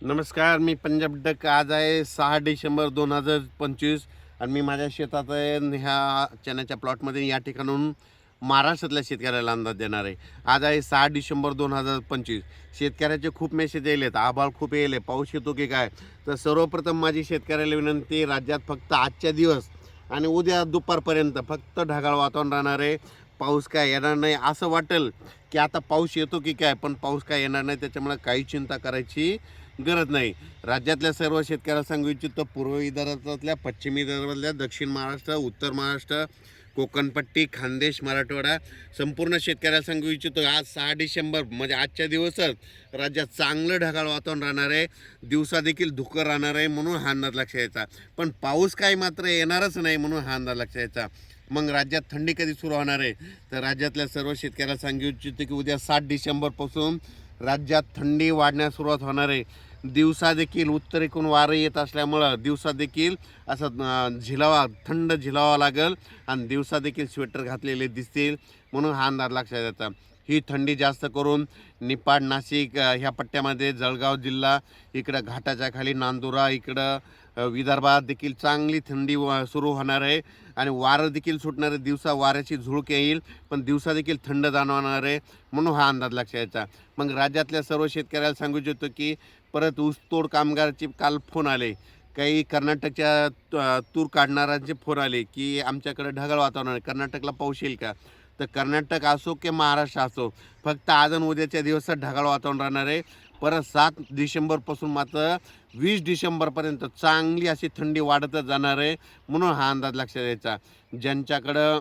नमस्कार, मी पंजाब डक. आज आहे 6 डिसेंबर 2025 आणि मी माझ्या शेतात आहे. ह्या चण्याच्या प्लॉटमध्ये या ठिकाणून महाराष्ट्रातल्या शेतकऱ्याला अंदाज देणार आहे. आज आहे 6 डिसेंबर 2025. शेतकऱ्याचे खूप मेसेज येले आहेत, आभाळ खूप येले, पाऊस येतो की काय. तर सर्वप्रथम माझी शेतकऱ्याला विनंती, राज्यात फक्त आजच्या दिवस आणि उद्या दुपारपर्यंत फक्त ढगाळ वातावरण राहणार आहे. पाऊस काय येणार नाही. असं वाटेल की आता पाऊस येतो की काय, पण पाऊस काय येणार नाही. त्याच्यामुळे काही चिंता करायची गरज नाही. राज्यातल्या सर्व शेतकऱ्याला सांगू इच्छितो, पूर्व विदर्भातल्या, पश्चिमी विदर्भातल्या, दक्षिण महाराष्ट्र, उत्तर महाराष्ट्र, कोकणपट्टी, खानदेश, मराठवाडा संपूर्ण शेतकऱ्याला सांगू इच्छितो, आज 6 डिसेंबर म्हणजे आजच्या दिवसच राज्यात चांगलं ढगाळ वातावरण राहणार आहे. दिवसा देखील धुकं राहणार आहे, म्हणून हा अंदाज लक्षात यायचा. पण पाऊस काही मात्र येणारच नाही, म्हणून हा अंदाज लक्षात यायचा. मग राज्यात थंडी कधी सुरू होणार आहे, तर राज्यातल्या सर्व शेतकऱ्याला सांगू इच्छितो की उद्या 7 डिसेंबरपासून राज्यात थंडी वाढण्यास सुरुवात होणार आहे. दिवसा देखील उत्तरेकडून वारं येत असल्यामुळं दिवसा देखील असं थंड झिलावा लागेल आणि दिवसा देखील स्वेटर घातलेले दिसतील, म्हणून हा अंदाज लक्षात येतात. ही थंडी जास्त करून निपाड, नाशिक ह्या पट्ट्यामध्ये, जळगाव जिल्हा, इकडं घाटाच्या खाली नांदुरा, इकडं विदर्भात देखील चांगली थंडी सुरू होणार आहे आणि वारं देखील सुटणार आहे. दिवसा वाऱ्याची झुळूक येईल, पण दिवसा देखील थंड जाणवणार आहे, म्हणून हा अंदाज लक्षात यायचा. मग राज्यातल्या सर्व शेतकऱ्याला सांगू इच्छितो की परत ऊसतोड कामगाराचे काल फोन आले, काही कर्नाटकच्या तूर काढणाऱ्यांचे फोन आले की आमच्याकडे ढगाळ वातावरण आहे, कर्नाटकला पाऊस येईल का. तर कर्नाटक असो की महाराष्ट्र असो, फक्त आज आणि उद्याच्या दिवसात ढगाळ वातावरण राहणार आहे. परत 7 डिसेंबरपासून मात्र 20 डिसेंबरपर्यंत चांगली अशी थंडी वाढतच जाणार आहे, म्हणून हा अंदाज लक्षात द्यायचा. ज्यांच्याकडं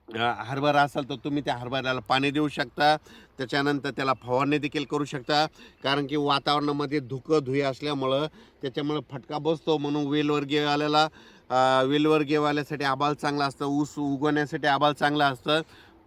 हरभरा असेल तर तुम्ही त्या हरभऱ्याला पाणी देऊ शकता, त्याच्यानंतर त्याला फवारणी देखील करू शकता. कारण की वातावरणामध्ये धुई असल्यामुळं त्याच्यामुळं फटका बसतो, म्हणून वेलवर्गीयवाल्यासाठी आभाळ चांगलं असतं, ऊस उगवण्यासाठी आभाळ चांगलं असतं.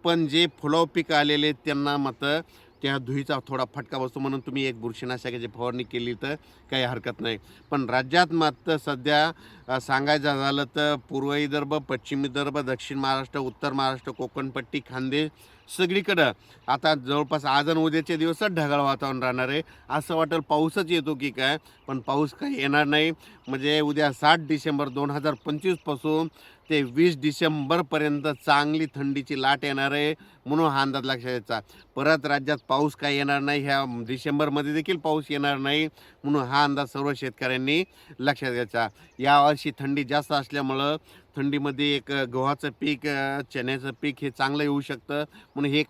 पण जे फुलाव पिकं आलेले त्यांना मात्र त्या धुईचा थोडा फटका बसतो, म्हणून तुम्ही एक बुरशीनाशकाची फवारणी केली तर काही हरकत नाही. पण राज्यात मात्र सध्या सांगायचं झालं तर पूर्व विदर्भ, पश्चिम विदर्भ, दक्षिण महाराष्ट्र, उत्तर महाराष्ट्र, कोकणपट्टी, खानदेश सगळीकडं आता जवळपास आज आणि उद्याच्या दिवसात ढगाळ वातावरण राहणार आहे. असं वाटेल पाऊसच येतो की काय, पण पाऊस काही येणार नाही. म्हणजे उद्या 7 डिसेंबर 2025पासून ते 20 डिसेंबरपर्यंत चांगली थंडीची लाट येणार आहे, म्हणून हा अंदाज लक्षात यायचा. परत राज्यात पाऊस काही येणार नाही, ह्या डिसेंबरमध्ये देखील पाऊस येणार नाही, म्हणून हा अंदाज सर्व शेतकऱ्यांनी लक्षात घ्यायचा. यावर्षी थंडी जास्त असल्यामुळं थंडीमध्ये एक गव्हाचं पीक, चण्याचं पीक हे चांगलं येऊ शकतं, म्हणून हे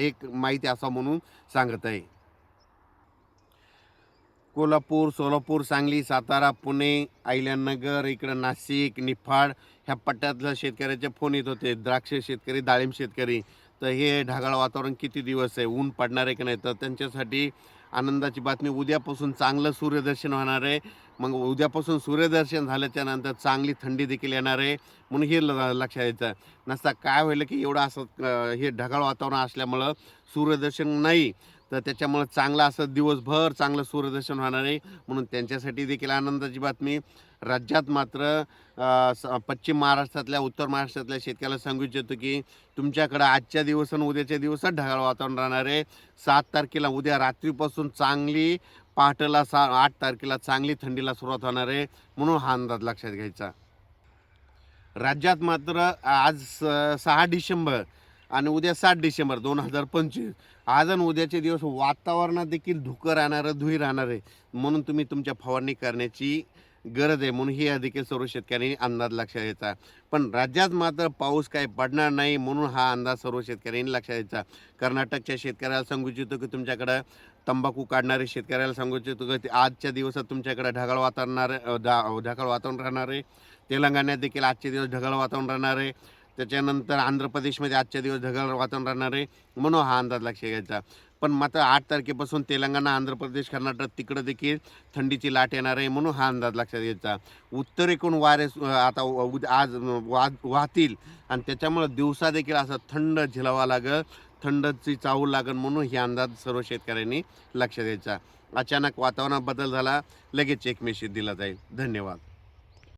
एक माहिती असावं म्हणून सांगत आहे. कोल्हापूर, सोलापूर, सांगली, सातारा, पुणे, अहिल्यानगर, इकडं नाशिक, निफाड ह्या पट्ट्यातल्या शेतकऱ्याचे फोन येत होते. द्राक्ष शेतकरी, डाळिंब शेतकरी, तर हे ढगाळ वातावरण किती दिवस आहे, ऊन पडणार आहे की नाही. तर त्यांच्यासाठी आनंदाची बातमी, उद्यापासून चांगलं सूर्यदर्शन होणार आहे. मग उद्यापासून सूर्यदर्शन झाल्याच्या नंतर चांगली थंडी देखील येणार आहे, म्हणून हे लक्षात यायचं. नसता काय होईल की एवढं असं हे ढगाळ वातावरण असल्यामुळं सूर्यदर्शन नाही, तर त्याच्यामुळं चांगलं असं दिवसभर चांगलं सूर्यदर्शन होणार आहे, म्हणून त्यांच्यासाठी देखील आनंदाची बातमी. राज्यात मात्र पश्चिम महाराष्ट्रातल्या, उत्तर महाराष्ट्रातल्या शेतकऱ्याला सांगू इच्छितो की तुमच्याकडं आजच्या दिवस आणि उद्याच्या दिवसात ढगाळ वातावरण राहणार आहे. 7 तारखेला उद्या रात्रीपासून चांगली, पहाटेला 8 तारखेला चांगली थंडीला सुरुवात होणार आहे, म्हणून हा अंदाज लक्षात घ्यायचा. राज्यात मात्र आज 6 डिसेंबर आणि उद्या 7 डिसेंबर 2025, आज आणि उद्याचे दिवस वातावरणात देखील धुकं राहणारं, धुई राहणार आहे, म्हणून तुम्ही तुमच्या फवारणी करण्याची गरज आहे, म्हणून हे देखील सर्व शेतकऱ्यांनी अंदाज लक्षात घ्यायचा. पण राज्यात मात्र पाऊस काही पडणार नाही, म्हणून हा अंदाज सर्व शेतकऱ्यांनी लक्षात घ्यायचा. कर्नाटकच्या शेतकऱ्याला सांगू इच्छितो की तुमच्याकडं तंबाखू काढणारे शेतकऱ्याला सांगू इच्छितो की आजच्या दिवसात तुमच्याकडे ढगाळ वातावरण राहणार आहे. तेलंगणात देखील आजचे दिवस ढगाळ वातावरण राहणार आहे. त्याच्यानंतर आंध्र प्रदेशमध्ये आजच्या दिवस ढगाळ वातावरण राहणार आहे, म्हणून हा अंदाज लक्षात घ्यायचा. पण मात्र 8 तारखेपासून तेलंगणा, आंध्र प्रदेश, कर्नाटक तिकडं देखील थंडीची लाट येणार आहे, म्हणून हा अंदाज लक्षात घ्यायचा. उत्तरेकडून वारे आता आज वाहतील आणि त्याच्यामुळं दिवसा देखील असं थंड झिलावा लागेल, थंडची चाहूल लागेल, म्हणून हे अंदाज सर्व शेतकऱ्यांनी लक्षात द्यायचा. अचानक वातावरणात बदल झाला, लगेच एक मेसेज दिला जाईल. धन्यवाद.